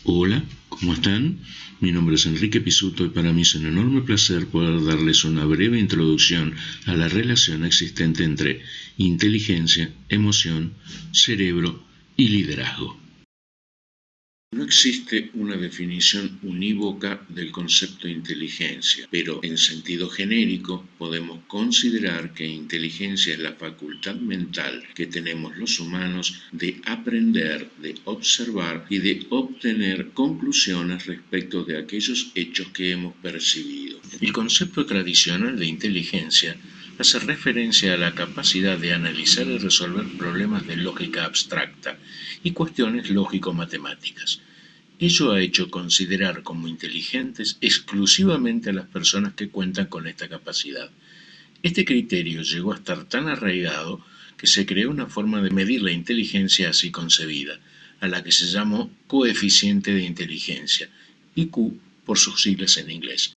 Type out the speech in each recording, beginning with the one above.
Hola, ¿cómo están? Mi nombre es Enrique Pisuto y para mí es un enorme placer poder darles una breve introducción a la relación existente entre inteligencia, emoción, cerebro y liderazgo. No existe una definición unívoca del concepto de inteligencia, pero en sentido genérico podemos considerar que inteligencia es la facultad mental que tenemos los humanos de aprender, de observar y de obtener conclusiones respecto de aquellos hechos que hemos percibido. El concepto tradicional de inteligencia hace referencia a la capacidad de analizar y resolver problemas de lógica abstracta y cuestiones lógico-matemáticas. Ello ha hecho considerar como inteligentes exclusivamente a las personas que cuentan con esta capacidad. Este criterio llegó a estar tan arraigado que se creó una forma de medir la inteligencia así concebida, a la que se llamó coeficiente de inteligencia, IQ por sus siglas en inglés.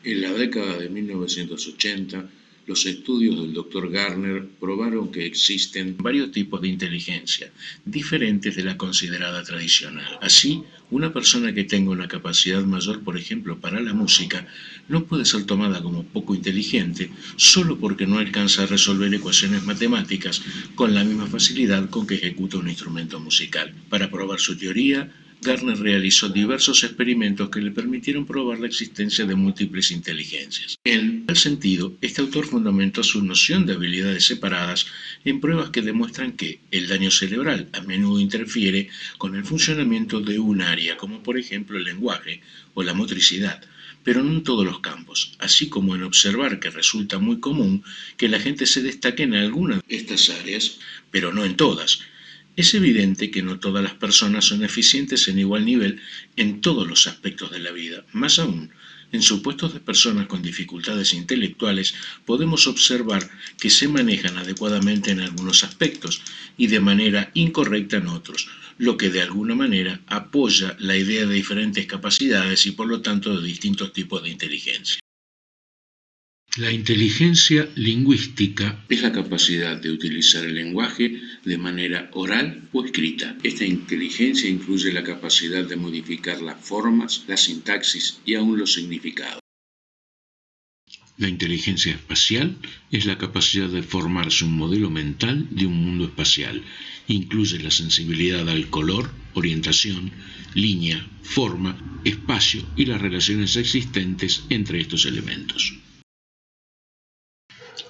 En la década de 1980, los estudios del Dr. Garner probaron que existen varios tipos de inteligencia, diferentes de la considerada tradicional. Así, una persona que tenga una capacidad mayor, por ejemplo, para la música, no puede ser tomada como poco inteligente solo porque no alcanza a resolver ecuaciones matemáticas con la misma facilidad con que ejecuta un instrumento musical. Para probar su teoría, Garner realizó diversos experimentos que le permitieron probar la existencia de múltiples inteligencias. En tal sentido, este autor fundamentó su noción de habilidades separadas en pruebas que demuestran que el daño cerebral a menudo interfiere con el funcionamiento de un área, como por ejemplo el lenguaje o la motricidad, pero no en todos los campos, así como en observar que resulta muy común que la gente se destaque en algunas de estas áreas, pero no en todas. Es evidente que no todas las personas son eficientes en igual nivel en todos los aspectos de la vida. Más aún, en supuestos de personas con dificultades intelectuales, podemos observar que se manejan adecuadamente en algunos aspectos y de manera incorrecta en otros, lo que de alguna manera apoya la idea de diferentes capacidades y por lo tanto de distintos tipos de inteligencia. La inteligencia lingüística es la capacidad de utilizar el lenguaje de manera oral o escrita. Esta inteligencia incluye la capacidad de modificar las formas, la sintaxis y aún los significados. La inteligencia espacial es la capacidad de formarse un modelo mental de un mundo espacial. Incluye la sensibilidad al color, orientación, línea, forma, espacio y las relaciones existentes entre estos elementos.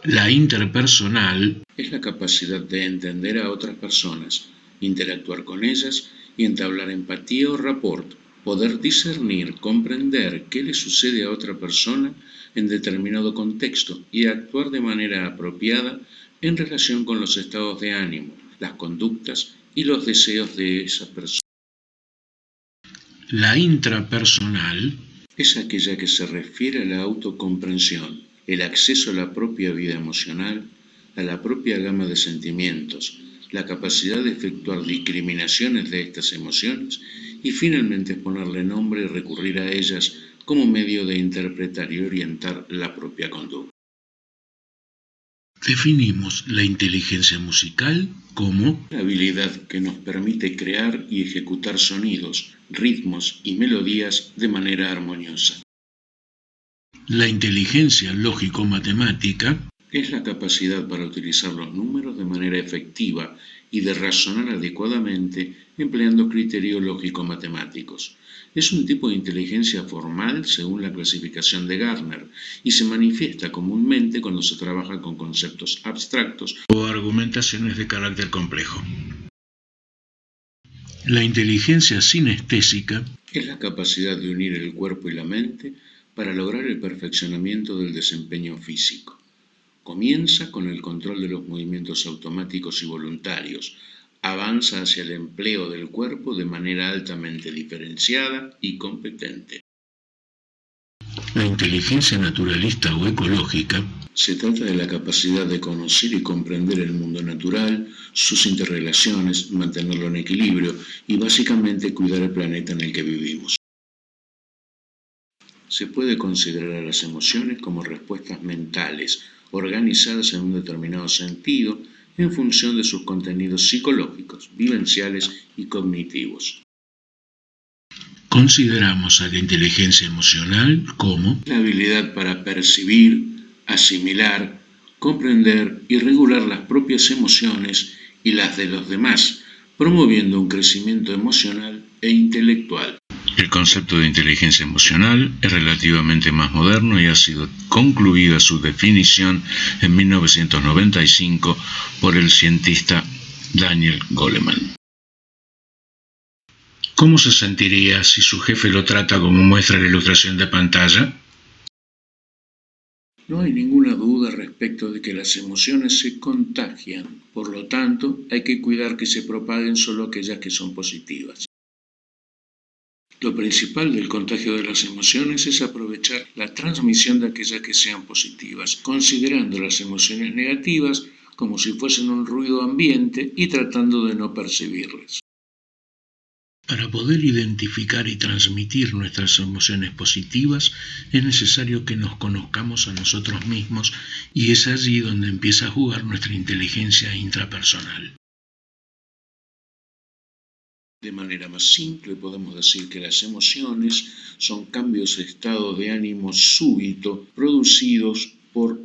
La interpersonal es la capacidad de entender a otras personas, interactuar con ellas y entablar empatía o rapport, poder discernir, comprender qué le sucede a otra persona en determinado contexto y actuar de manera apropiada en relación con los estados de ánimo, las conductas y los deseos de esa persona. La intrapersonal es aquella que se refiere a la autocomprensión, el acceso a la propia vida emocional, a la propia gama de sentimientos, la capacidad de efectuar discriminaciones de estas emociones y finalmente ponerle nombre y recurrir a ellas como medio de interpretar y orientar la propia conducta. Definimos la inteligencia musical como la habilidad que nos permite crear y ejecutar sonidos, ritmos y melodías de manera armoniosa. La inteligencia lógico-matemática es la capacidad para utilizar los números de manera efectiva y de razonar adecuadamente empleando criterios lógico-matemáticos. Es un tipo de inteligencia formal según la clasificación de Garner y se manifiesta comúnmente cuando se trabaja con conceptos abstractos o argumentaciones de carácter complejo. La inteligencia sinestésica es la capacidad de unir el cuerpo y la mente para lograr el perfeccionamiento del desempeño físico. Comienza con el control de los movimientos automáticos y voluntarios, avanza hacia el empleo del cuerpo de manera altamente diferenciada y competente. La inteligencia naturalista o ecológica se trata de la capacidad de conocer y comprender el mundo natural, sus interrelaciones, mantenerlo en equilibrio y básicamente cuidar el planeta en el que vivimos. Se puede considerar a las emociones como respuestas mentales, organizadas en un determinado sentido en función de sus contenidos psicológicos, vivenciales y cognitivos. Consideramos a la inteligencia emocional como la habilidad para percibir, asimilar, comprender y regular las propias emociones y las de los demás, promoviendo un crecimiento emocional e intelectual. El concepto de inteligencia emocional es relativamente más moderno y ha sido concluida su definición en 1995 por el cientista Daniel Goleman. ¿Cómo se sentiría si su jefe lo trata como muestra la ilustración de pantalla? No hay ninguna duda respecto de que las emociones se contagian, por lo tanto, hay que cuidar que se propaguen solo aquellas que son positivas. Lo principal del contagio de las emociones es aprovechar la transmisión de aquellas que sean positivas, considerando las emociones negativas como si fuesen un ruido ambiente y tratando de no percibirlas. Para poder identificar y transmitir nuestras emociones positivas, es necesario que nos conozcamos a nosotros mismos y es allí donde empieza a jugar nuestra inteligencia intrapersonal. De manera más simple podemos decir que las emociones son cambios de estado de ánimo súbito producidos por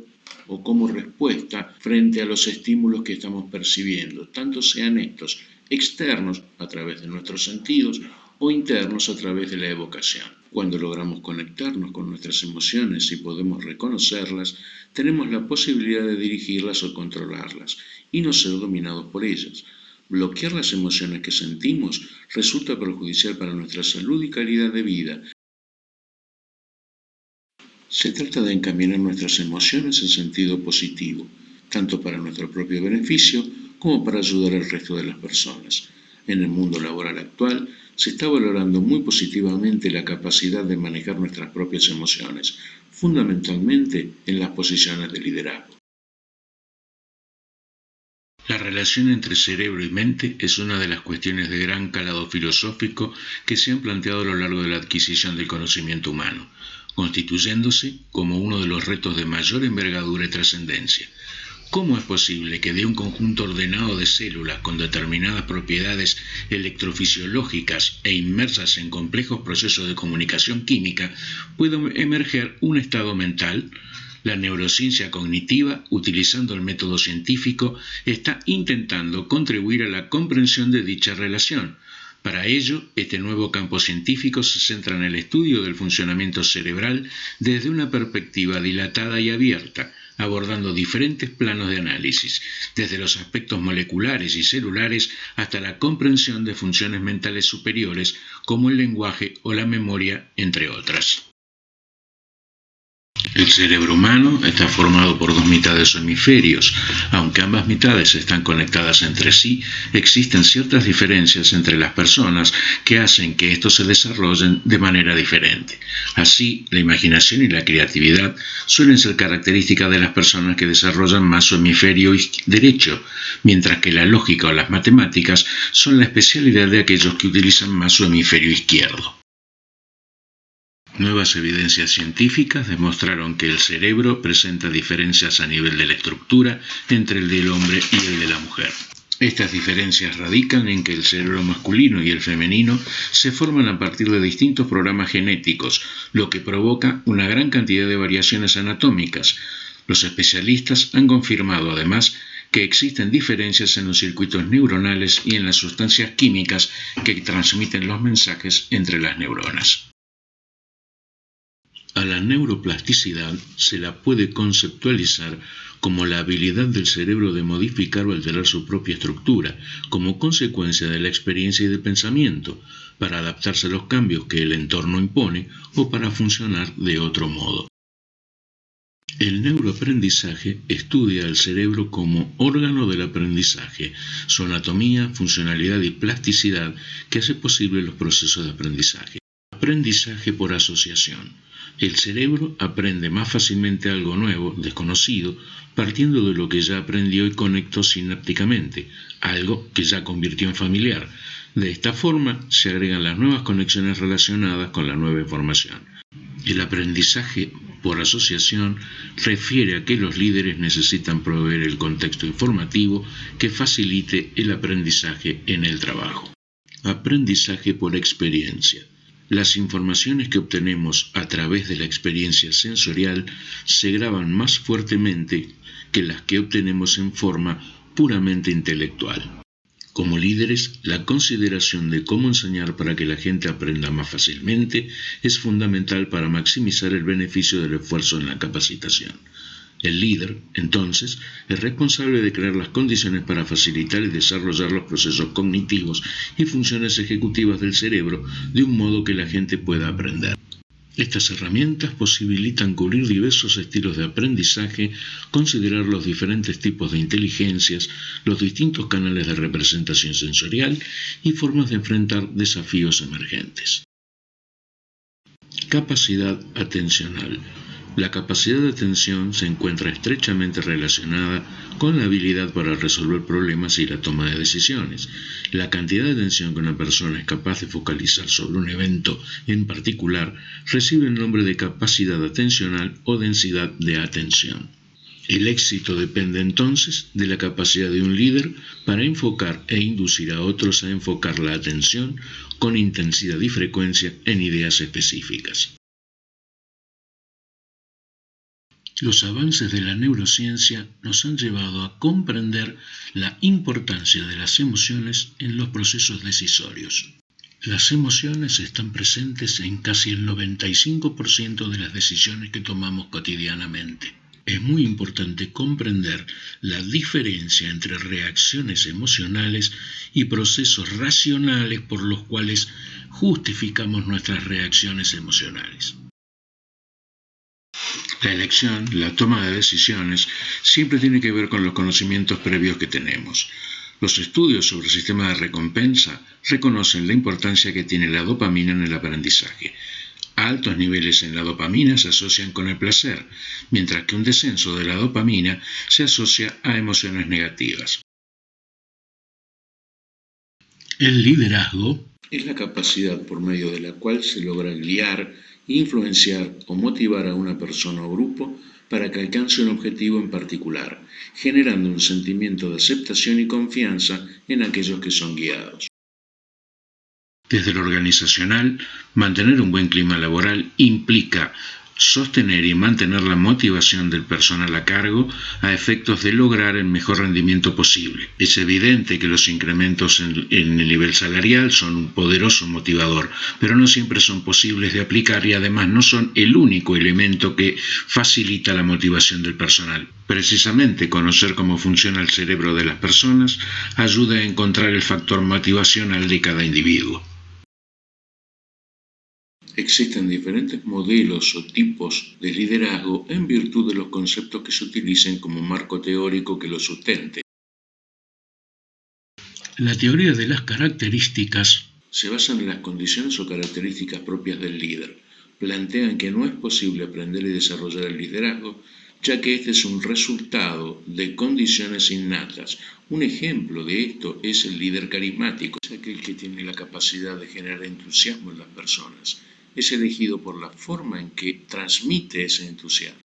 o como respuesta frente a los estímulos que estamos percibiendo, tanto sean estos externos a través de nuestros sentidos o internos a través de la evocación. Cuando logramos conectarnos con nuestras emociones y podemos reconocerlas, tenemos la posibilidad de dirigirlas o controlarlas y no ser dominados por ellas. Bloquear las emociones que sentimos resulta perjudicial para nuestra salud y calidad de vida. Se trata de encaminar nuestras emociones en sentido positivo, tanto para nuestro propio beneficio como para ayudar al resto de las personas. En el mundo laboral actual se está valorando muy positivamente la capacidad de manejar nuestras propias emociones, fundamentalmente en las posiciones de liderazgo. La relación entre cerebro y mente es una de las cuestiones de gran calado filosófico que se han planteado a lo largo de la adquisición del conocimiento humano, constituyéndose como uno de los retos de mayor envergadura y trascendencia. ¿Cómo es posible que de un conjunto ordenado de células con determinadas propiedades electrofisiológicas e inmersas en complejos procesos de comunicación química pueda emerger un estado mental? La neurociencia cognitiva, utilizando el método científico, está intentando contribuir a la comprensión de dicha relación. Para ello, este nuevo campo científico se centra en el estudio del funcionamiento cerebral desde una perspectiva dilatada y abierta, abordando diferentes planos de análisis, desde los aspectos moleculares y celulares hasta la comprensión de funciones mentales superiores como el lenguaje o la memoria, entre otras. El cerebro humano está formado por dos mitades o hemisferios. Aunque ambas mitades están conectadas entre sí, existen ciertas diferencias entre las personas que hacen que estos se desarrollen de manera diferente. Así, la imaginación y la creatividad suelen ser características de las personas que desarrollan más su hemisferio derecho, mientras que la lógica o las matemáticas son la especialidad de aquellos que utilizan más su hemisferio izquierdo. Nuevas evidencias científicas demostraron que el cerebro presenta diferencias a nivel de la estructura entre el del hombre y el de la mujer. Estas diferencias radican en que el cerebro masculino y el femenino se forman a partir de distintos programas genéticos, lo que provoca una gran cantidad de variaciones anatómicas. Los especialistas han confirmado además que existen diferencias en los circuitos neuronales y en las sustancias químicas que transmiten los mensajes entre las neuronas. A la neuroplasticidad se la puede conceptualizar como la habilidad del cerebro de modificar o alterar su propia estructura, como consecuencia de la experiencia y del pensamiento, para adaptarse a los cambios que el entorno impone o para funcionar de otro modo. El neuroaprendizaje estudia al cerebro como órgano del aprendizaje, su anatomía, funcionalidad y plasticidad que hace posible los procesos de aprendizaje. Aprendizaje por asociación. El cerebro aprende más fácilmente algo nuevo, desconocido, partiendo de lo que ya aprendió y conectó sinápticamente, algo que ya convirtió en familiar. De esta forma se agregan las nuevas conexiones relacionadas con la nueva información. El aprendizaje por asociación refiere a que los líderes necesitan proveer el contexto informativo que facilite el aprendizaje en el trabajo. Aprendizaje por experiencia. Las informaciones que obtenemos a través de la experiencia sensorial se graban más fuertemente que las que obtenemos en forma puramente intelectual. Como líderes, la consideración de cómo enseñar para que la gente aprenda más fácilmente es fundamental para maximizar el beneficio del esfuerzo en la capacitación. El líder, entonces, es responsable de crear las condiciones para facilitar y desarrollar los procesos cognitivos y funciones ejecutivas del cerebro de un modo que la gente pueda aprender. Estas herramientas posibilitan cubrir diversos estilos de aprendizaje, considerar los diferentes tipos de inteligencias, los distintos canales de representación sensorial y formas de enfrentar desafíos emergentes. Capacidad atencional. La capacidad de atención se encuentra estrechamente relacionada con la habilidad para resolver problemas y la toma de decisiones. La cantidad de atención que una persona es capaz de focalizar sobre un evento en particular recibe el nombre de capacidad atencional o densidad de atención. El éxito depende entonces de la capacidad de un líder para enfocar e inducir a otros a enfocar la atención con intensidad y frecuencia en ideas específicas. Los avances de la neurociencia nos han llevado a comprender la importancia de las emociones en los procesos decisorios. Las emociones están presentes en casi el 95% de las decisiones que tomamos cotidianamente. Es muy importante comprender la diferencia entre reacciones emocionales y procesos racionales por los cuales justificamos nuestras reacciones emocionales. La elección, la toma de decisiones, siempre tiene que ver con los conocimientos previos que tenemos. Los estudios sobre el sistema de recompensa reconocen la importancia que tiene la dopamina en el aprendizaje. Altos niveles en la dopamina se asocian con el placer, mientras que un descenso de la dopamina se asocia a emociones negativas. El liderazgo es la capacidad por medio de la cual se logra guiar, influenciar o motivar a una persona o grupo para que alcance un objetivo en particular, generando un sentimiento de aceptación y confianza en aquellos que son guiados. Desde lo organizacional, mantener un buen clima laboral implica sostener y mantener la motivación del personal a cargo a efectos de lograr el mejor rendimiento posible. Es evidente que los incrementos en el nivel salarial son un poderoso motivador, pero no siempre son posibles de aplicar y además no son el único elemento que facilita la motivación del personal. Precisamente conocer cómo funciona el cerebro de las personas ayuda a encontrar el factor motivacional de cada individuo. Existen diferentes modelos o tipos de liderazgo en virtud de los conceptos que se utilicen como marco teórico que los sustente. La teoría de las características se basa en las condiciones o características propias del líder. Plantean que no es posible aprender y desarrollar el liderazgo, ya que este es un resultado de condiciones innatas. Un ejemplo de esto es el líder carismático, es aquel que tiene la capacidad de generar entusiasmo en las personas. Es elegido por la forma en que transmite ese entusiasmo.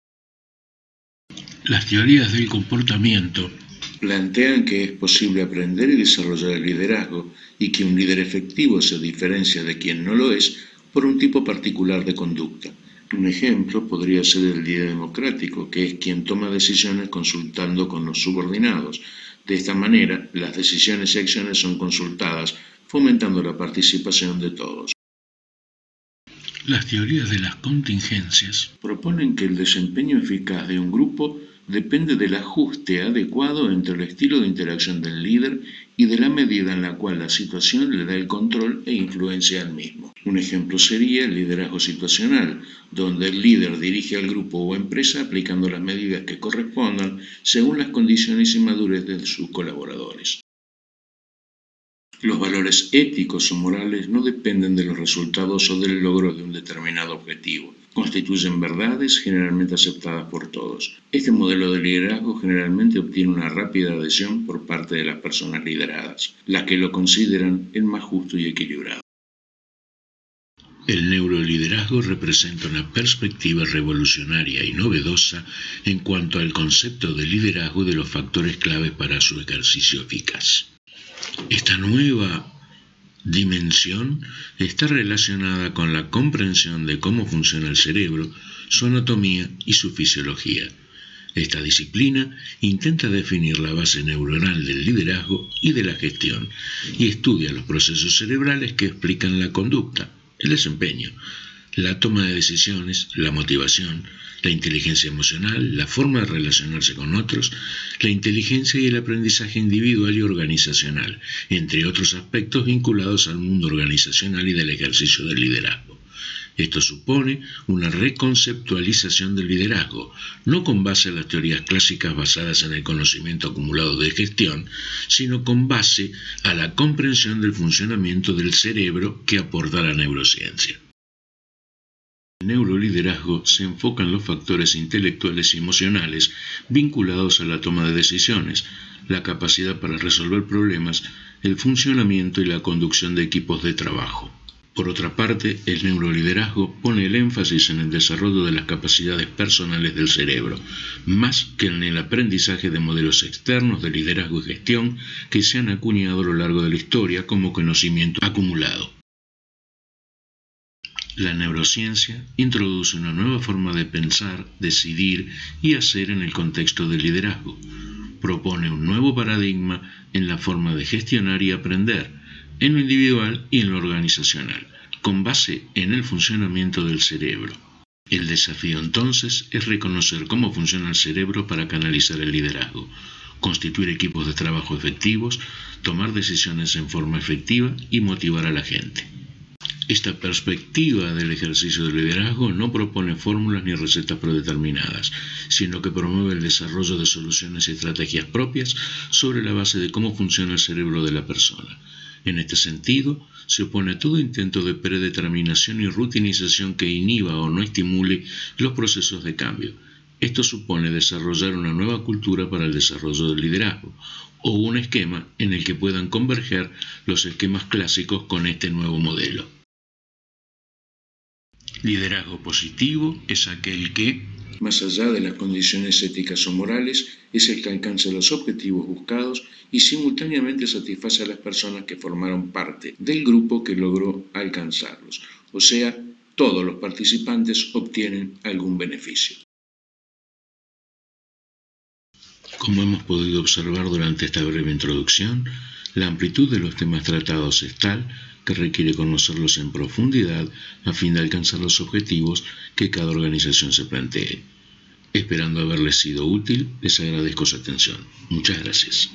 Las teorías del comportamiento plantean que es posible aprender y desarrollar el liderazgo y que un líder efectivo se diferencia de quien no lo es por un tipo particular de conducta. Un ejemplo podría ser el líder democrático, que es quien toma decisiones consultando con los subordinados. De esta manera, las decisiones y acciones son consultadas, fomentando la participación de todos. Las teorías de las contingencias proponen que el desempeño eficaz de un grupo depende del ajuste adecuado entre el estilo de interacción del líder y de la medida en la cual la situación le da el control e influencia al mismo. Un ejemplo sería el liderazgo situacional, donde el líder dirige al grupo o empresa aplicando las medidas que correspondan según las condiciones y madurez de sus colaboradores. Los valores éticos o morales no dependen de los resultados o del logro de un determinado objetivo. Constituyen verdades generalmente aceptadas por todos. Este modelo de liderazgo generalmente obtiene una rápida adhesión por parte de las personas lideradas, las que lo consideran el más justo y equilibrado. El neuroliderazgo representa una perspectiva revolucionaria y novedosa en cuanto al concepto de liderazgo y de los factores claves para su ejercicio eficaz. Esta nueva Dimensión está relacionada con la comprensión de cómo funciona el cerebro, su anatomía y su fisiología. Esta disciplina intenta definir la base neuronal del liderazgo y de la gestión y estudia los procesos cerebrales que explican la conducta, el desempeño, la toma de decisiones, la motivación, la inteligencia emocional, la forma de relacionarse con otros, la inteligencia y el aprendizaje individual y organizacional, entre otros aspectos vinculados al mundo organizacional y del ejercicio del liderazgo. Esto supone una reconceptualización del liderazgo, no con base en las teorías clásicas basadas en el conocimiento acumulado de gestión, sino con base a la comprensión del funcionamiento del cerebro que aporta la neurociencia. El neuroliderazgo se enfoca en los factores intelectuales y emocionales vinculados a la toma de decisiones, la capacidad para resolver problemas, el funcionamiento y la conducción de equipos de trabajo. Por otra parte, el neuroliderazgo pone el énfasis en el desarrollo de las capacidades personales del cerebro, más que en el aprendizaje de modelos externos de liderazgo y gestión que se han acuñado a lo largo de la historia como conocimiento acumulado. La neurociencia introduce una nueva forma de pensar, decidir y hacer en el contexto del liderazgo. Propone un nuevo paradigma en la forma de gestionar y aprender, en lo individual y en lo organizacional, con base en el funcionamiento del cerebro. El desafío entonces es reconocer cómo funciona el cerebro para canalizar el liderazgo, constituir equipos de trabajo efectivos, tomar decisiones en forma efectiva y motivar a la gente. Esta perspectiva del ejercicio del liderazgo no propone fórmulas ni recetas predeterminadas, sino que promueve el desarrollo de soluciones y estrategias propias sobre la base de cómo funciona el cerebro de la persona. En este sentido, se opone a todo intento de predeterminación y rutinización que inhiba o no estimule los procesos de cambio. Esto supone desarrollar una nueva cultura para el desarrollo del liderazgo, o un esquema en el que puedan converger los esquemas clásicos con este nuevo modelo. Liderazgo positivo es aquel que, más allá de las condiciones éticas o morales, es el que alcanza los objetivos buscados y simultáneamente satisface a las personas que formaron parte del grupo que logró alcanzarlos. O sea, todos los participantes obtienen algún beneficio. Como hemos podido observar durante esta breve introducción, la amplitud de los temas tratados es tal que requiere conocerlos en profundidad a fin de alcanzar los objetivos que cada organización se plantee. Esperando haberles sido útil, les agradezco su atención. Muchas gracias.